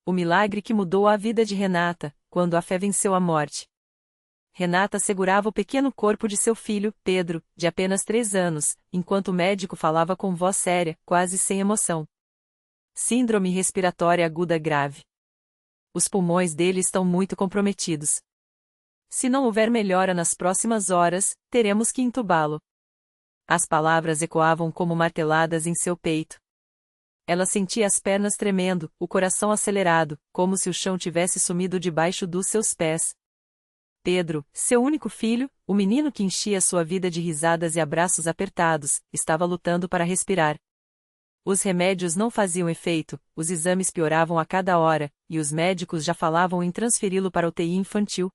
O milagre que mudou a vida de Renata, quando a fé venceu a morte. Renata segurava o pequeno corpo de seu filho, Pedro, de apenas 3 anos, enquanto o médico falava com voz séria, quase sem emoção. Síndrome respiratória aguda grave. Os pulmões dele estão muito comprometidos. Se não houver melhora nas próximas horas, teremos que entubá-lo. As palavras ecoavam como marteladas em seu peito. Ela sentia as pernas tremendo, o coração acelerado, como se o chão tivesse sumido debaixo dos seus pés. Pedro, seu único filho, o menino que enchia sua vida de risadas e abraços apertados, estava lutando para respirar. Os remédios não faziam efeito, os exames pioravam a cada hora, e os médicos já falavam em transferi-lo para a UTI infantil.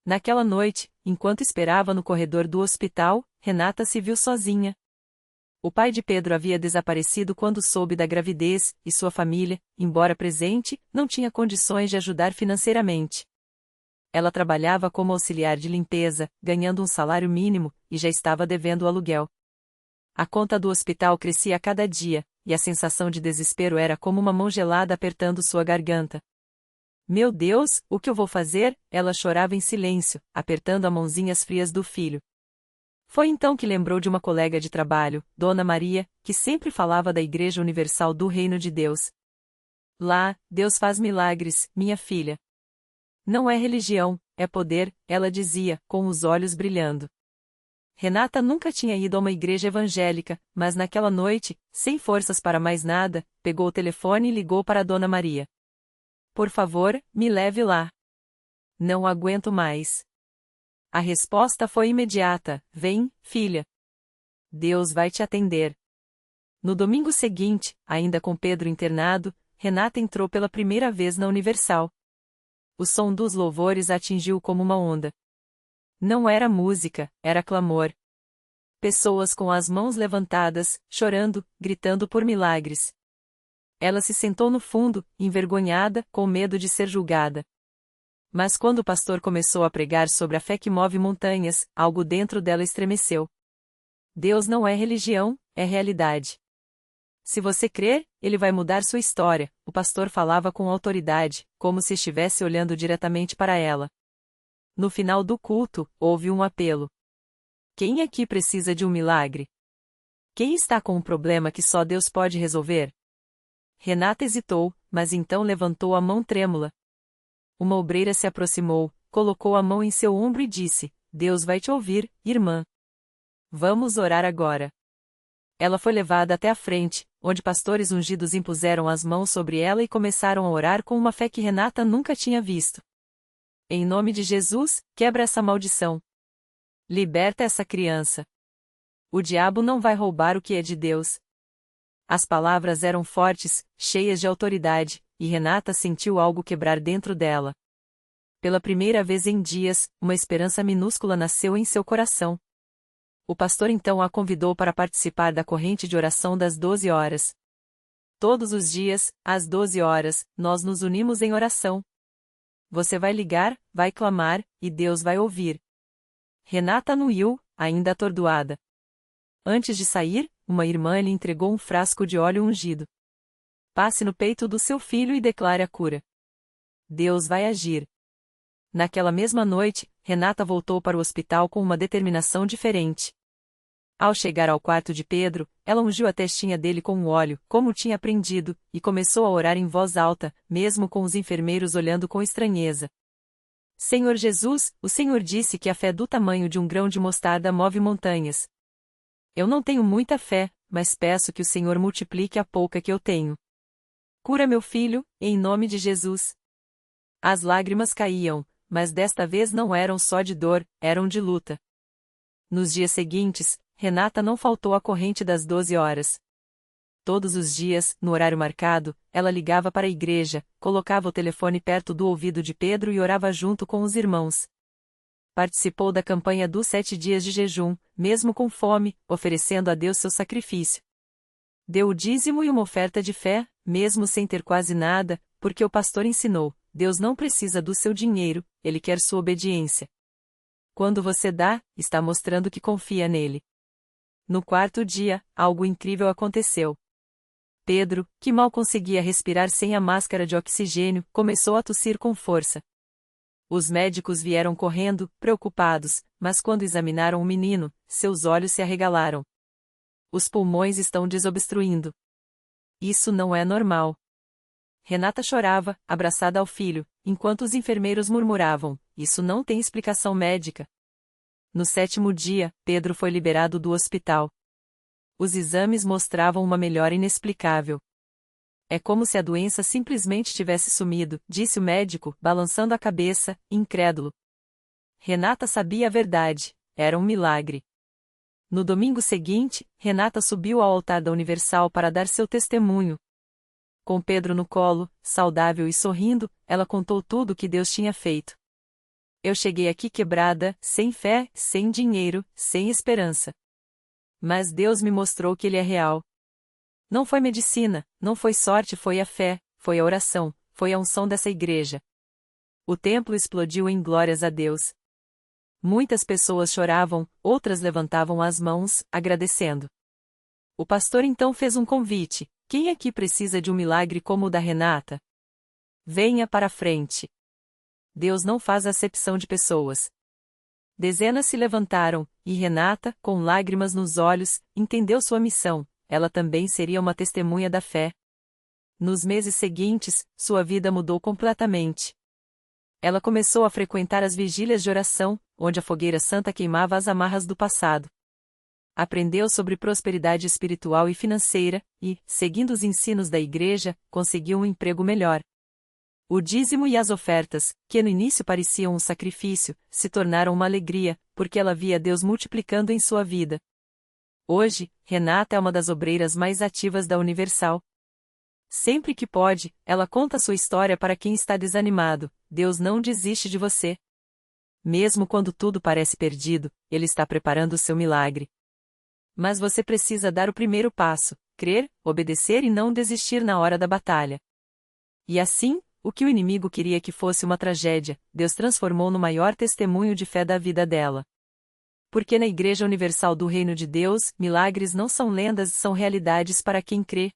Naquela noite, enquanto esperava no corredor do hospital, Renata se viu sozinha. O pai de Pedro havia desaparecido quando soube da gravidez, e sua família, embora presente, não tinha condições de ajudar financeiramente. Ela trabalhava como auxiliar de limpeza, ganhando um salário mínimo, e já estava devendo o aluguel. A conta do hospital crescia a cada dia, e a sensação de desespero era como uma mão gelada apertando sua garganta. Meu Deus, o que eu vou fazer? Ela chorava em silêncio, apertando as mãozinhas frias do filho. Foi então que lembrou de uma colega de trabalho, Dona Maria, que sempre falava da Igreja Universal do Reino de Deus. Lá, Deus faz milagres, minha filha. Não é religião, é poder, ela dizia, com os olhos brilhando. Renata nunca tinha ido a uma igreja evangélica, mas naquela noite, sem forças para mais nada, pegou o telefone e ligou para a Dona Maria. Por favor, me leve lá. Não aguento mais. A resposta foi imediata: vem, filha. Deus vai te atender. No domingo seguinte, ainda com Pedro internado, Renata entrou pela primeira vez na Universal. O som dos louvores a atingiu como uma onda. Não era música, era clamor. Pessoas com as mãos levantadas, chorando, gritando por milagres. Ela se sentou no fundo, envergonhada, com medo de ser julgada. Mas quando o pastor começou a pregar sobre a fé que move montanhas, algo dentro dela estremeceu. Deus não é religião, é realidade. Se você crer, ele vai mudar sua história, o pastor falava com autoridade, como se estivesse olhando diretamente para ela. No final do culto, houve um apelo. Quem aqui precisa de um milagre? Quem está com um problema que só Deus pode resolver? Renata hesitou, mas então levantou a mão trêmula. Uma obreira se aproximou, colocou a mão em seu ombro e disse: Deus vai te ouvir, irmã. Vamos orar agora. Ela foi levada até a frente, onde pastores ungidos impuseram as mãos sobre ela e começaram a orar com uma fé que Renata nunca tinha visto. Em nome de Jesus, quebra essa maldição. Liberta essa criança. O diabo não vai roubar o que é de Deus. As palavras eram fortes, cheias de autoridade, e Renata sentiu algo quebrar dentro dela. Pela primeira vez em dias, uma esperança minúscula nasceu em seu coração. O pastor então a convidou para participar da corrente de oração das 12 horas. Todos os dias, às 12 horas, nós nos unimos em oração. Você vai ligar, vai clamar, e Deus vai ouvir. Renata anuiu, ainda atordoada. Antes de sair, uma irmã lhe entregou um frasco de óleo ungido. Passe no peito do seu filho e declare a cura. Deus vai agir. Naquela mesma noite, Renata voltou para o hospital com uma determinação diferente. Ao chegar ao quarto de Pedro, ela ungiu a testinha dele com o óleo, como tinha aprendido, e começou a orar em voz alta, mesmo com os enfermeiros olhando com estranheza. Senhor Jesus, o Senhor disse que a fé do tamanho de um grão de mostarda move montanhas. Eu não tenho muita fé, mas peço que o Senhor multiplique a pouca que eu tenho. Cura meu filho, em nome de Jesus. As lágrimas caíam, mas desta vez não eram só de dor, eram de luta. Nos dias seguintes, Renata não faltou à corrente das 12 horas. Todos os dias, no horário marcado, ela ligava para a igreja, colocava o telefone perto do ouvido de Pedro e orava junto com os irmãos. Participou da campanha dos 7 dias de jejum, mesmo com fome, oferecendo a Deus seu sacrifício. Deu o dízimo e uma oferta de fé, mesmo sem ter quase nada, porque o pastor ensinou: Deus não precisa do seu dinheiro, ele quer sua obediência. Quando você dá, está mostrando que confia nele. No quarto dia, algo incrível aconteceu. Pedro, que mal conseguia respirar sem a máscara de oxigênio, começou a tossir com força. Os médicos vieram correndo, preocupados, mas quando examinaram o menino, seus olhos se arregalaram. Os pulmões estão desobstruindo. Isso não é normal. Renata chorava, abraçada ao filho, enquanto os enfermeiros murmuravam: isso não tem explicação médica. No 7º dia, Pedro foi liberado do hospital. Os exames mostravam uma melhora inexplicável. É como se a doença simplesmente tivesse sumido, disse o médico, balançando a cabeça, incrédulo. Renata sabia a verdade, era um milagre. No domingo seguinte, Renata subiu ao altar da Universal para dar seu testemunho. Com Pedro no colo, saudável e sorrindo, ela contou tudo o que Deus tinha feito. Eu cheguei aqui quebrada, sem fé, sem dinheiro, sem esperança. Mas Deus me mostrou que Ele é real. Não foi medicina, não foi sorte, foi a fé, foi a oração, foi a unção dessa igreja. O templo explodiu em glórias a Deus. Muitas pessoas choravam, outras levantavam as mãos, agradecendo. O pastor então fez um convite: quem aqui precisa de um milagre como o da Renata? Venha para a frente. Deus não faz acepção de pessoas. Dezenas se levantaram, e Renata, com lágrimas nos olhos, entendeu sua missão: ela também seria uma testemunha da fé. Nos meses seguintes, sua vida mudou completamente. Ela começou a frequentar as vigílias de oração, onde a fogueira santa queimava as amarras do passado. Aprendeu sobre prosperidade espiritual e financeira, e, seguindo os ensinos da igreja, conseguiu um emprego melhor. O dízimo e as ofertas, que no início pareciam um sacrifício, se tornaram uma alegria, porque ela via Deus multiplicando em sua vida. Hoje, Renata é uma das obreiras mais ativas da Universal. Sempre que pode, ela conta sua história para quem está desanimado: Deus não desiste de você. Mesmo quando tudo parece perdido, Ele está preparando o seu milagre. Mas você precisa dar o primeiro passo: crer, obedecer e não desistir na hora da batalha. E assim, o que o inimigo queria que fosse uma tragédia, Deus transformou no maior testemunho de fé da vida dela. Porque na Igreja Universal do Reino de Deus, milagres não são lendas, são realidades para quem crê.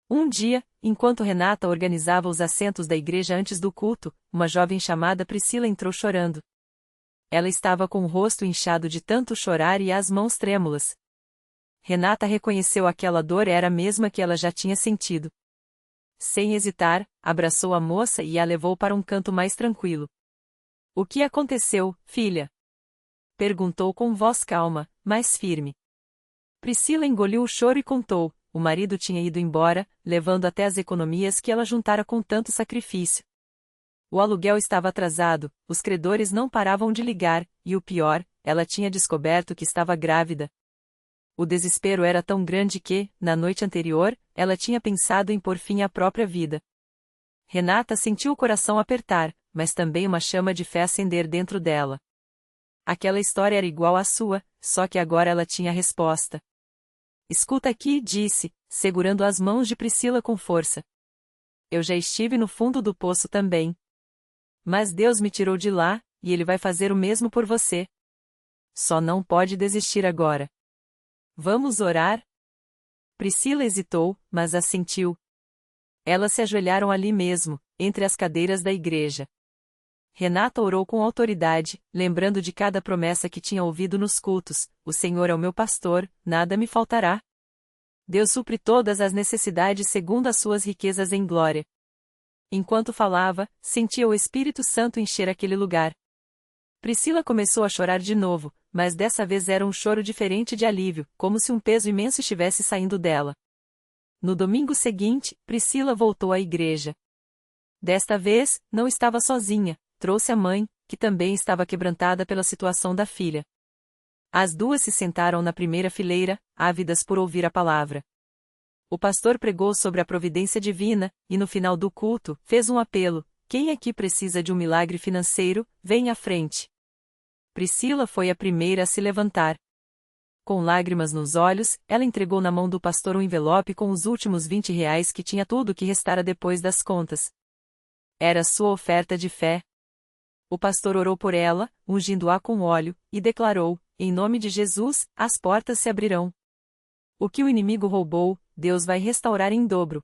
Um dia, enquanto Renata organizava os assentos da igreja antes do culto, uma jovem chamada Priscila entrou chorando. Ela estava com o rosto inchado de tanto chorar e as mãos trêmulas. Renata reconheceu aquela dor era a mesma que ela já tinha sentido. Sem hesitar, abraçou a moça e a levou para um canto mais tranquilo. O que aconteceu, filha? Perguntou com voz calma, mas firme. Priscila engoliu o choro e contou: o marido tinha ido embora, levando até as economias que ela juntara com tanto sacrifício. O aluguel estava atrasado, os credores não paravam de ligar, e o pior, ela tinha descoberto que estava grávida. O desespero era tão grande que, na noite anterior, ela tinha pensado em pôr fim à própria vida. Renata sentiu o coração apertar, mas também uma chama de fé acender dentro dela. Aquela história era igual à sua, só que agora ela tinha a resposta. Escuta aqui, disse, segurando as mãos de Priscila com força. Eu já estive no fundo do poço também. Mas Deus me tirou de lá, e Ele vai fazer o mesmo por você. Só não pode desistir agora. Vamos orar? Priscila hesitou, mas assentiu. Elas se ajoelharam ali mesmo, entre as cadeiras da igreja. Renata orou com autoridade, lembrando de cada promessa que tinha ouvido nos cultos: o Senhor é o meu pastor, nada me faltará. Deus supre todas as necessidades segundo as suas riquezas em glória. Enquanto falava, sentia o Espírito Santo encher aquele lugar. Priscila começou a chorar de novo, mas dessa vez era um choro diferente de alívio, como se um peso imenso estivesse saindo dela. No domingo seguinte, Priscila voltou à igreja. Desta vez, não estava sozinha, trouxe a mãe, que também estava quebrantada pela situação da filha. As duas se sentaram na primeira fileira, ávidas por ouvir a palavra. O pastor pregou sobre a providência divina, e no final do culto, fez um apelo: quem aqui precisa de um milagre financeiro, vem à frente. Priscila foi a primeira a se levantar. Com lágrimas nos olhos, ela entregou na mão do pastor um envelope com os últimos R$ 20 que tinha tudo o que restara depois das contas. Era sua oferta de fé. O pastor orou por ela, ungindo-a com óleo, e declarou: em nome de Jesus, as portas se abrirão. O que o inimigo roubou, Deus vai restaurar em dobro.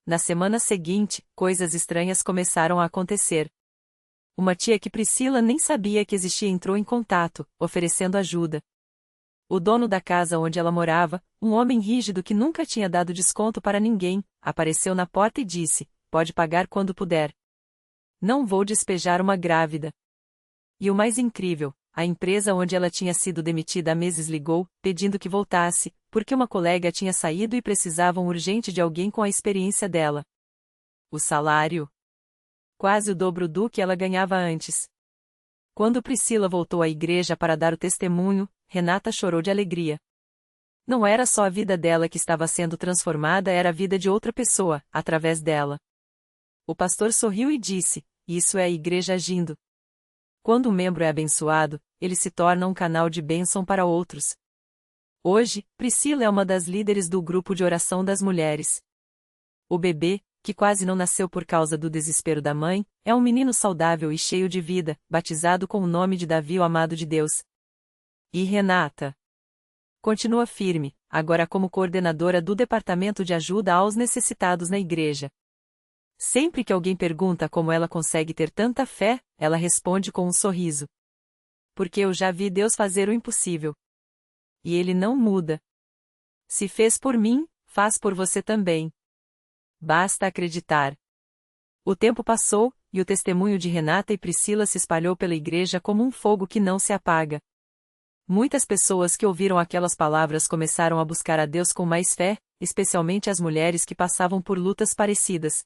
Na semana seguinte, coisas estranhas começaram a acontecer. Uma tia que Priscila nem sabia que existia entrou em contato, oferecendo ajuda. O dono da casa onde ela morava, um homem rígido que nunca tinha dado desconto para ninguém, apareceu na porta e disse: "Pode pagar quando puder. Não vou despejar uma grávida." E o mais incrível, a empresa onde ela tinha sido demitida há meses ligou, pedindo que voltasse, porque uma colega tinha saído e precisavam urgente de alguém com a experiência dela. O salário? Quase o dobro do que ela ganhava antes. Quando Priscila voltou à igreja para dar o testemunho, Renata chorou de alegria. Não era só a vida dela que estava sendo transformada, era a vida de outra pessoa, através dela. O pastor sorriu e disse: "Isso é a igreja agindo." Quando um membro é abençoado, ele se torna um canal de bênção para outros. Hoje, Priscila é uma das líderes do grupo de oração das mulheres. O bebê, que quase não nasceu por causa do desespero da mãe, é um menino saudável e cheio de vida, batizado com o nome de Davi, o amado de Deus. E Renata continua firme, agora como coordenadora do Departamento de Ajuda aos Necessitados na igreja. Sempre que alguém pergunta como ela consegue ter tanta fé, ela responde com um sorriso: "Porque eu já vi Deus fazer o impossível. E Ele não muda. Se fez por mim, faz por você também. Basta acreditar." O tempo passou, e o testemunho de Renata e Priscila se espalhou pela igreja como um fogo que não se apaga. Muitas pessoas que ouviram aquelas palavras começaram a buscar a Deus com mais fé, especialmente as mulheres que passavam por lutas parecidas.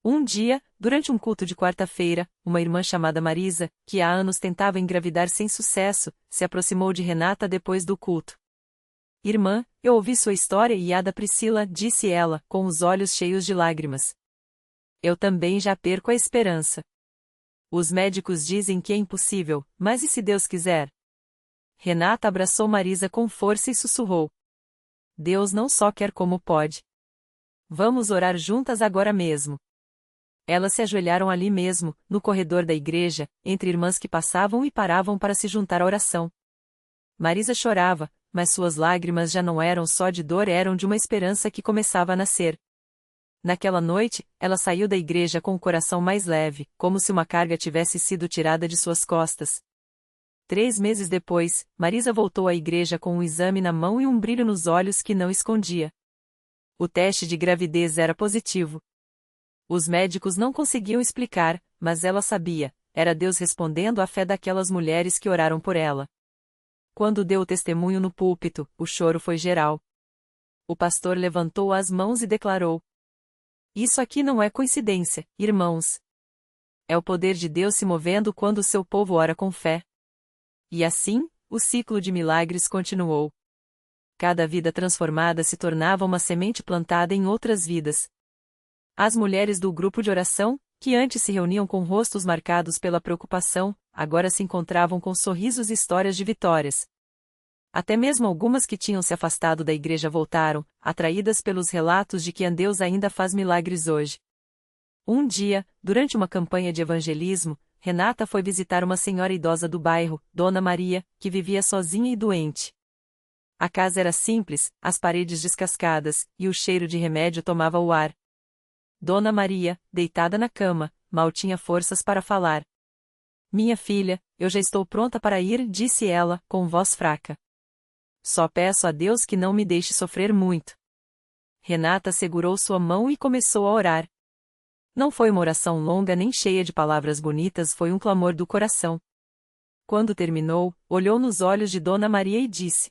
Um dia, durante um culto de quarta-feira, uma irmã chamada Marisa, que há anos tentava engravidar sem sucesso, se aproximou de Renata depois do culto. "Irmã, eu ouvi sua história e a da Priscila", disse ela, com os olhos cheios de lágrimas. "Eu também já perco a esperança. Os médicos dizem que é impossível, mas e se Deus quiser?" Renata abraçou Marisa com força e sussurrou: "Deus não só quer como pode. Vamos orar juntas agora mesmo." Elas se ajoelharam ali mesmo, no corredor da igreja, entre irmãs que passavam e paravam para se juntar à oração. Marisa chorava, mas suas lágrimas já não eram só de dor, eram de uma esperança que começava a nascer. Naquela noite, ela saiu da igreja com o coração mais leve, como se uma carga tivesse sido tirada de suas costas. 3 meses depois, Marisa voltou à igreja com um exame na mão e um brilho nos olhos que não escondia. O teste de gravidez era positivo. Os médicos não conseguiam explicar, mas ela sabia, era Deus respondendo à fé daquelas mulheres que oraram por ela. Quando deu o testemunho no púlpito, o choro foi geral. O pastor levantou as mãos e declarou: "Isso aqui não é coincidência, irmãos. É o poder de Deus se movendo quando o seu povo ora com fé." E assim, o ciclo de milagres continuou. Cada vida transformada se tornava uma semente plantada em outras vidas. As mulheres do grupo de oração, que antes se reuniam com rostos marcados pela preocupação, agora se encontravam com sorrisos e histórias de vitórias. Até mesmo algumas que tinham se afastado da igreja voltaram, atraídas pelos relatos de que Deus ainda faz milagres hoje. Um dia, durante uma campanha de evangelismo, Renata foi visitar uma senhora idosa do bairro, Dona Maria, que vivia sozinha e doente. A casa era simples, as paredes descascadas, e o cheiro de remédio tomava o ar. Dona Maria, deitada na cama, mal tinha forças para falar. "Minha filha, eu já estou pronta para ir", disse ela, com voz fraca. "Só peço a Deus que não me deixe sofrer muito." Renata segurou sua mão e começou a orar. Não foi uma oração longa nem cheia de palavras bonitas, foi um clamor do coração. Quando terminou, olhou nos olhos de Dona Maria e disse: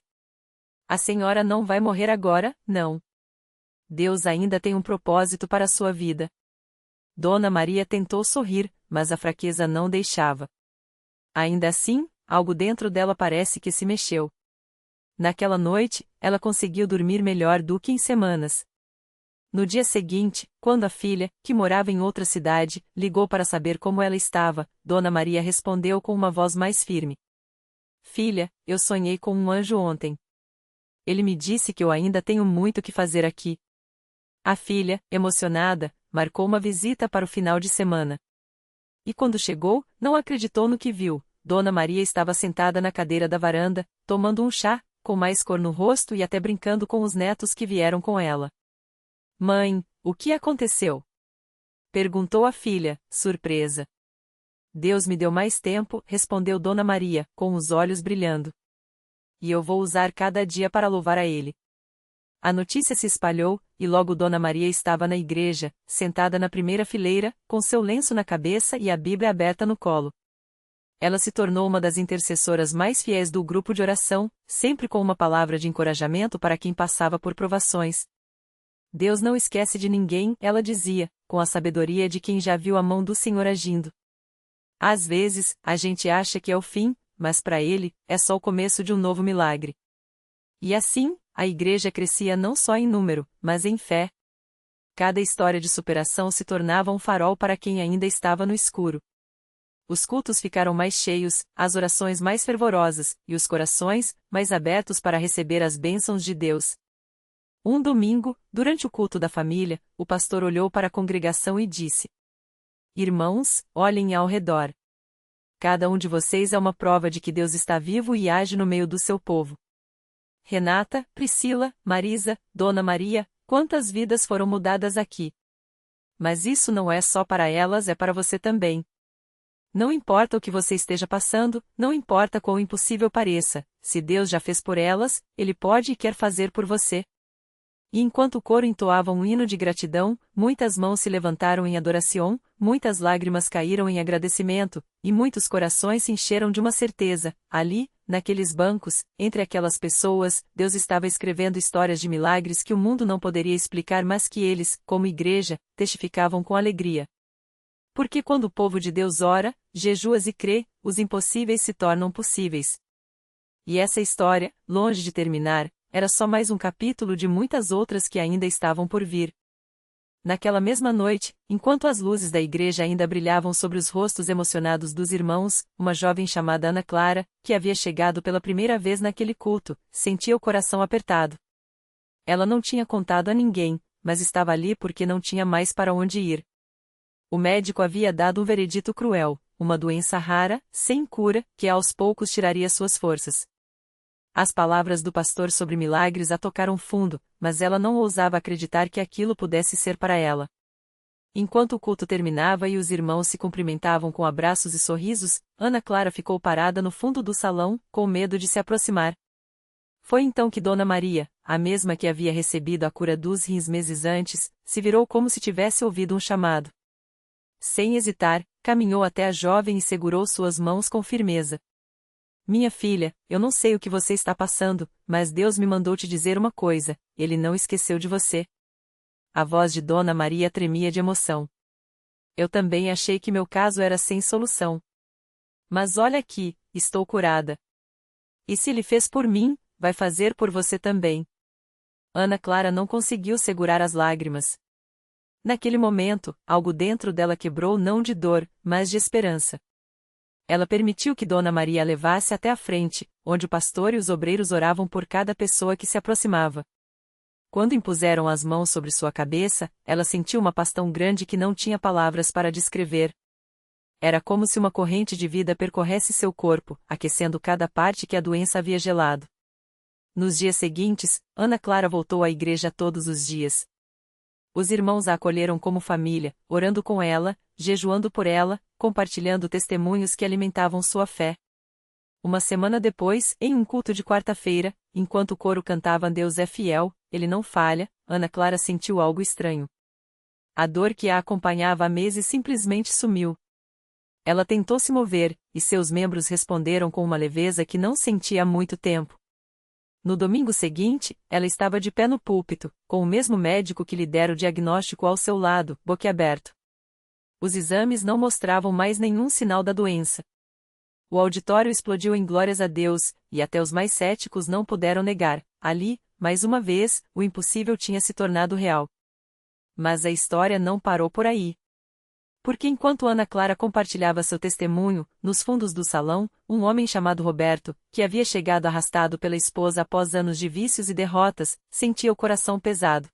"A senhora não vai morrer agora, não. Deus ainda tem um propósito para a sua vida." Dona Maria tentou sorrir, mas a fraqueza não deixava. Ainda assim, algo dentro dela parece que se mexeu. Naquela noite, ela conseguiu dormir melhor do que em semanas. No dia seguinte, quando a filha, que morava em outra cidade, ligou para saber como ela estava, Dona Maria respondeu com uma voz mais firme: "Filha, eu sonhei com um anjo ontem. Ele me disse que eu ainda tenho muito que fazer aqui." A filha, emocionada, marcou uma visita para o final de semana. E quando chegou, não acreditou no que viu. Dona Maria estava sentada na cadeira da varanda, tomando um chá, com mais cor no rosto e até brincando com os netos que vieram com ela. Mãe, o que aconteceu? Perguntou a filha, surpresa. Deus me deu mais tempo, respondeu Dona Maria, com os olhos brilhando. E eu vou usar cada dia para louvar a Ele. A notícia se espalhou, e logo Dona Maria estava na igreja, sentada na primeira fileira, com seu lenço na cabeça e a Bíblia aberta no colo. Ela se tornou uma das intercessoras mais fiéis do grupo de oração, sempre com uma palavra de encorajamento para quem passava por provações. Deus não esquece de ninguém, ela dizia, com a sabedoria de quem já viu a mão do Senhor agindo. Às vezes, a gente acha que é o fim, mas para Ele, é só o começo de um novo milagre. E assim, a igreja crescia não só em número, mas em fé. Cada história de superação se tornava um farol para quem ainda estava no escuro. Os cultos ficaram mais cheios, as orações mais fervorosas, e os corações, mais abertos para receber as bênçãos de Deus. Um domingo, durante o culto da família, o pastor olhou para a congregação e disse: Irmãos, olhem ao redor. Cada um de vocês é uma prova de que Deus está vivo e age no meio do seu povo. Renata, Priscila, Marisa, Dona Maria, quantas vidas foram mudadas aqui. Mas isso não é só para elas, é para você também. Não importa o que você esteja passando, não importa quão impossível pareça, se Deus já fez por elas, Ele pode e quer fazer por você. E enquanto o coro entoava um hino de gratidão, muitas mãos se levantaram em adoração, muitas lágrimas caíram em agradecimento, e muitos corações se encheram de uma certeza: ali, naqueles bancos, entre aquelas pessoas, Deus estava escrevendo histórias de milagres que o mundo não poderia explicar, mas que eles, como igreja, testificavam com alegria. Porque quando o povo de Deus ora, jejua e crê, os impossíveis se tornam possíveis. E essa história, longe de terminar, era só mais um capítulo de muitas outras que ainda estavam por vir. Naquela mesma noite, enquanto as luzes da igreja ainda brilhavam sobre os rostos emocionados dos irmãos, uma jovem chamada Ana Clara, que havia chegado pela primeira vez naquele culto, sentia o coração apertado. Ela não tinha contado a ninguém, mas estava ali porque não tinha mais para onde ir. O médico havia dado um veredito cruel, uma doença rara, sem cura, que aos poucos tiraria suas forças. As palavras do pastor sobre milagres a tocaram fundo, mas ela não ousava acreditar que aquilo pudesse ser para ela. Enquanto o culto terminava e os irmãos se cumprimentavam com abraços e sorrisos, Ana Clara ficou parada no fundo do salão, com medo de se aproximar. Foi então que Dona Maria, a mesma que havia recebido a cura dos rins meses antes, se virou como se tivesse ouvido um chamado. Sem hesitar, caminhou até a jovem e segurou suas mãos com firmeza. Minha filha, eu não sei o que você está passando, mas Deus me mandou te dizer uma coisa: Ele não esqueceu de você. A voz de Dona Maria tremia de emoção. Eu também achei que meu caso era sem solução. Mas olha aqui, estou curada. E se Ele fez por mim, vai fazer por você também. Ana Clara não conseguiu segurar as lágrimas. Naquele momento, algo dentro dela quebrou não de dor, mas de esperança. Ela permitiu que Dona Maria a levasse até a frente, onde o pastor e os obreiros oravam por cada pessoa que se aproximava. Quando impuseram as mãos sobre sua cabeça, ela sentiu uma paz tão grande que não tinha palavras para descrever. Era como se uma corrente de vida percorresse seu corpo, aquecendo cada parte que a doença havia gelado. Nos dias seguintes, Ana Clara voltou à igreja todos os dias. Os irmãos a acolheram como família, orando com ela, jejuando por ela, compartilhando testemunhos que alimentavam sua fé. Uma semana depois, em um culto de quarta-feira, enquanto o coro cantava Deus é fiel, Ele não falha, Ana Clara sentiu algo estranho. A dor que a acompanhava há meses simplesmente sumiu. Ela tentou se mover, e seus membros responderam com uma leveza que não sentia há muito tempo. No domingo seguinte, ela estava de pé no púlpito, com o mesmo médico que lhe dera o diagnóstico ao seu lado, boquiaberto. Os exames não mostravam mais nenhum sinal da doença. O auditório explodiu em glórias a Deus, e até os mais céticos não puderam negar: ali, mais uma vez, o impossível tinha se tornado real. Mas a história não parou por aí. Porque enquanto Ana Clara compartilhava seu testemunho, nos fundos do salão, um homem chamado Roberto, que havia chegado arrastado pela esposa após anos de vícios e derrotas, sentia o coração pesado.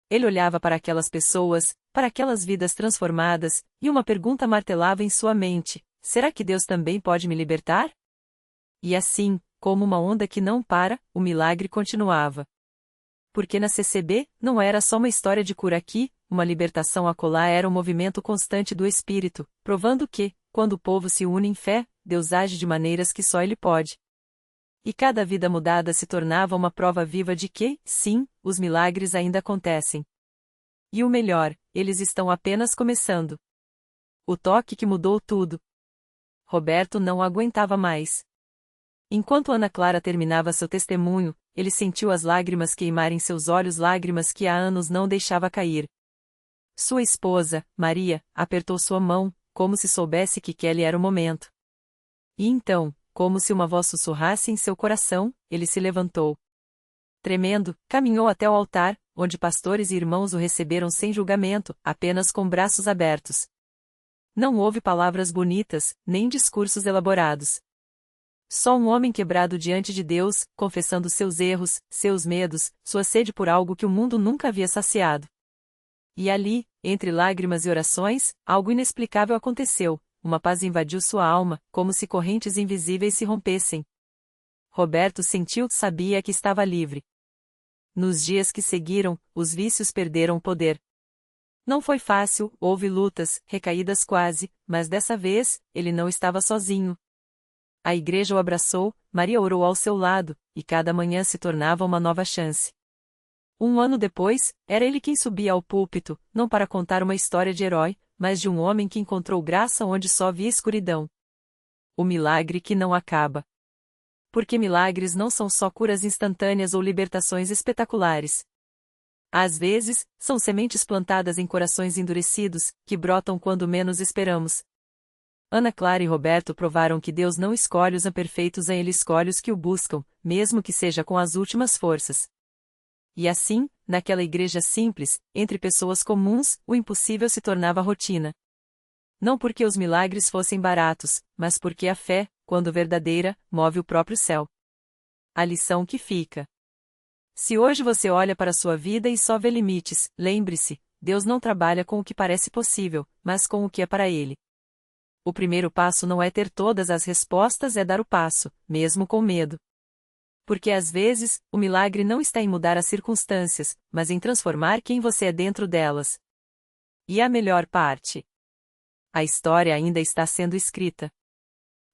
Ele olhava para aquelas pessoas, para aquelas vidas transformadas, e uma pergunta martelava em sua mente: será que Deus também pode me libertar? E assim, como uma onda que não para, o milagre continuava. Porque na CCB, não era só uma história de cura aqui, uma libertação acolá, era um movimento constante do Espírito, provando que, quando o povo se une em fé, Deus age de maneiras que só Ele pode. E cada vida mudada se tornava uma prova viva de que, sim, os milagres ainda acontecem. E o melhor, eles estão apenas começando. O toque que mudou tudo. Roberto não aguentava mais. Enquanto Ana Clara terminava seu testemunho, ele sentiu as lágrimas queimarem seus olhos, lágrimas que há anos não deixava cair. Sua esposa, Maria, apertou sua mão, como se soubesse que aquele era o momento. E então, como se uma voz sussurrasse em seu coração, ele se levantou. Tremendo, caminhou até o altar, onde pastores e irmãos o receberam sem julgamento, apenas com braços abertos. Não houve palavras bonitas, nem discursos elaborados. Só um homem quebrado diante de Deus, confessando seus erros, seus medos, sua sede por algo que o mundo nunca havia saciado. E ali, entre lágrimas e orações, algo inexplicável aconteceu, uma paz invadiu sua alma, como se correntes invisíveis se rompessem. Roberto sentiu, sabia que estava livre. Nos dias que seguiram, os vícios perderam o poder. Não foi fácil, houve lutas, recaídas quase, mas dessa vez, ele não estava sozinho. A igreja o abraçou, Maria orou ao seu lado, e cada manhã se tornava uma nova chance. Um ano depois, era ele quem subia ao púlpito, não para contar uma história de herói, mas de um homem que encontrou graça onde só havia escuridão. O milagre que não acaba. Porque milagres não são só curas instantâneas ou libertações espetaculares. Às vezes, são sementes plantadas em corações endurecidos, que brotam quando menos esperamos. Ana Clara e Roberto provaram que Deus não escolhe os imperfeitos, Ele escolhe os que o buscam, mesmo que seja com as últimas forças. E assim, naquela igreja simples, entre pessoas comuns, o impossível se tornava rotina. Não porque os milagres fossem baratos, mas porque a fé, quando verdadeira, move o próprio céu. A lição que fica. Se hoje você olha para a sua vida e só vê limites, lembre-se, Deus não trabalha com o que parece possível, mas com o que é para Ele. O primeiro passo não é ter todas as respostas, é dar o passo, mesmo com medo. Porque às vezes, o milagre não está em mudar as circunstâncias, mas em transformar quem você é dentro delas. E a melhor parte? A história ainda está sendo escrita.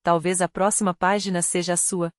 Talvez a próxima página seja a sua.